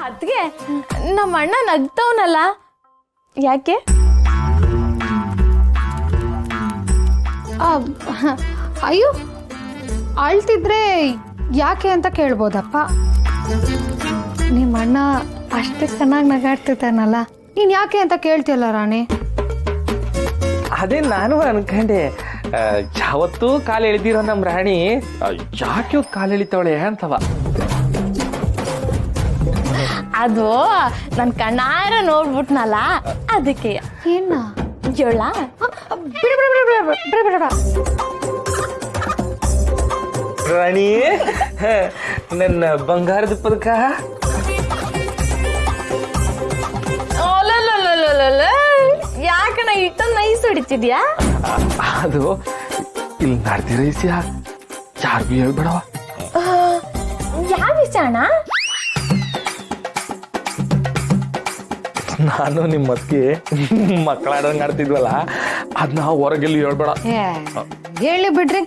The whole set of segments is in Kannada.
ಅದ್ಗೆ ನಮ್ಮ ಅಣ್ಣ ನಗ್ತವನಲ್ಲ, ಯಾಕೆ? ಅಯ್ಯೋ, ಅಳ್ತಿದ್ರೆ ಯಾಕೆ ಅಂತ ಕೇಳ್ಬೋದಪ್ಪ. ನಿಮ್ಮ ಅಣ್ಣ ಅಷ್ಟೇ ಚೆನ್ನಾಗಿ ನಗಾಡ್ತಿರ್ತಾನಲ್ಲ, ನೀನು ಯಾಕೆ ಅಂತ ಕೇಳ್ತಿಯಲ್ಲ ರಾಣಿ? ಅದೇ ನಾನು ಅನ್ಕಂಡೆ, ಯಾವತ್ತೂ ಕಾಲು ಎಳೆದಿರೋ ನಮ್ಮ ರಾಣಿ ಯಾಕೆ ಕಾಲು ಎಳಿತಾವಳೆ ಅಂತವ. ಅದು ನನ್ ಕಣ್ಣಾರ ನೋಡ್ಬಿಟ್ನಲ್ಲ, ಅದಕ್ಕೆ. ಏನ ಜೋಳ ಬಿಡ ಬಿಡ ಬಿಡ ಬಿಡ ಬಿಡ ಬಿಡ. ರಾಣಿ, ನನ್ನ ಬಂಗಾರದ ಪದಕ. ಯಾಕಣ್ಣ ಇಟ್ಟೊಂದು ನೈಸ್ ಹೊಡಿತಿದ್ಯಾ? ಅದು ಇಲ್ಲಿ ನಡ್ದಿರೈಸಿಯ ಯಾರು ಬಿ ಹೇಳ್ಬೇಡವ. ಯಾವ ವಿಷಯ ಅಣ್ಣ? ನಾನು ನಿಮ್ಮ ಮತ್ಗೆ ಮಕ್ಕಳಾಡಂಗ್ ಆಡ್ತಿದ್ವಲ್ಲ, ಅದನ್ನ ಹೊರಗೆಲ್ಲಿ ಹೇಳ್ಬೇಡ. ಹೇಳಿ ಬಿಡ್ರಿ,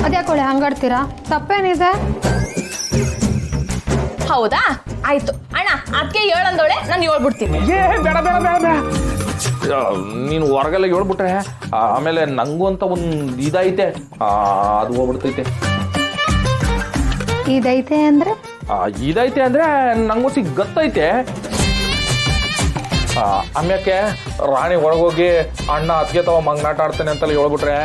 ಅದ್ಯಾಕೊಳ್ಳಿ ಹಂಗಾಡ್ತೀರಾ? ತಪ್ಪೇನಿದೆ? ಹೌದಾ, ಆಯ್ತು ಅಣ್ಣ. ಅದಕ್ಕೆ ಹೇಳಂದೋಳೆ, ನಾನು ಹೇಳ್ಬಿಡ್ತೀನಿ. ಏ ಬೇಡ ಬೇಡ ಬೇಡ ಬೇಡ, ನೀನು ಹೊರಗೆಲ್ಲ ಹೇಳ್ಬಿಟ್ರೆ ಆಮೇಲೆ ನಂಗೂ ಅಂತ ಒಂದು ಇದೈತೆ, ಅದು ಹೋಗ್ಬಿಡ್ತೈತೆ. ಇದೈತೆ ಅಂದ್ರೆ? ಇದೈತೆ ಅಂದ್ರೆ ನಂಗೂ ಗತ್ತೈತೆ. ಆಮ್ಯಾಕೆ ರಾಣಿ ಒಳಗೋಗಿ ಅಣ್ಣ ಅದಕ್ಕೆ ತವ ಮಂಗ್ನಾಟ ಆಡ್ತಾನೆ ಅಂತೆಲ್ಲ ಹೇಳ್ಬಿಟ್ರೆ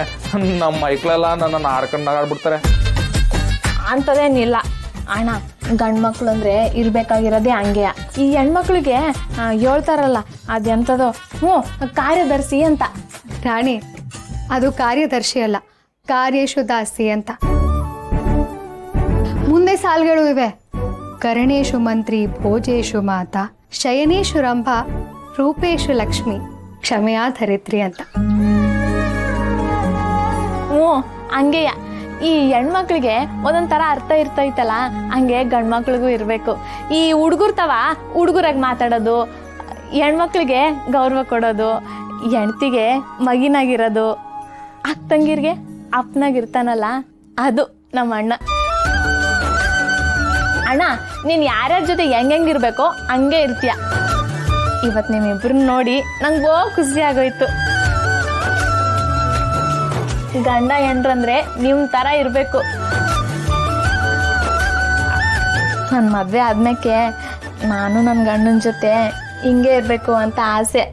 ನಮ್ಮ ಮೈಕ್ಳೆಲ್ಲ ನನ್ನನ್ನು ಆಡ್ಕೊಂಡು ಆಡ್ಬಿಡ್ತಾರೆ. ಅಂಥದ್ದೇನಿಲ್ಲ ಅಣ್ಣ. ಗಂಡು ಮಕ್ಳು ಅಂದ್ರೆ ಇರ್ಬೇಕಾಗಿರೋದೇ ಹಂಗೆಯ. ಈ ಹೆಣ್ಮಕ್ಳಿಗೆ ಹೇಳ್ತಾರಲ್ಲ, ಅದೆಂಥದೋ ಕಾರ್ಯದರ್ಶಿ ಅಂತ. ರಾಣಿ, ಅದು ಕಾರ್ಯದರ್ಶಿ ಅಲ್ಲ, ಕಾರ್ಯೇಶು ದಾಸಿ ಅಂತ. ಮುಂದೆ ಸಾಲ್ಗಳು ಇವೆ. ಕರಣೇಶು ಮಂತ್ರಿ, ಭೋಜೇಶು ಮಾತಾ, ಶಯನೇಶು ರಂಭ, ರೂಪೇಶು ಲಕ್ಷ್ಮಿ, ಕ್ಷಮೆಯಾ ಧರಿತ್ರಿ ಅಂತ. ಹಂಗೆಯ. ಈ ಹೆಣ್ಮಕ್ಳಿಗೆ ಒಂದೊಂಥರ ಅರ್ಥ ಇರ್ತೈತಲ್ಲ, ಹಂಗೆ ಗಂಡ್ಮಕ್ಳಿಗೂ ಇರಬೇಕು. ಈ ಹುಡುಗರ್ತವ ಹುಡುಗರಾಗಿ ಮಾತಾಡೋದು, ಹೆಣ್ಮಕ್ಳಿಗೆ ಗೌರವ ಕೊಡೋದು, ಹೆಣ್ತಿಗೆ ಮಗಿನಾಗಿರೋದು, ಅಕ್ಕಂಗಿರ್ಗೆ ಅಪ್ಪನಾಗಿರ್ತಾನಲ್ಲ, ಅದು ನಮ್ಮ ಅಣ್ಣ. ಅಣ್ಣ, ನೀನು ಯಾರ್ಯಾರ ಜೊತೆ ಹೆಂಗಿರ್ಬೇಕೋ ಹಂಗೆ ಇರ್ತೀಯ. ಇವತ್ತು ನಿಮ್ಮಿಬ್ರನ್ನ ನೋಡಿ ನಂಗೆ ಬಹು ಖುಷಿ ಆಗೋಯ್ತು. ಗಂಡ ಹೆಣ್ರಂದ್ರೆ ನಿಮ್ಮ ಥರ ಇರಬೇಕು. ನನ್ನ ಮದುವೆ ಆದ್ಮೇಲೆ ನಾನು ನನ್ನ ಗಂಡನ ಜೊತೆ ಹಿಂಗೆ ಇರಬೇಕು ಅಂತ ಆಸೆ.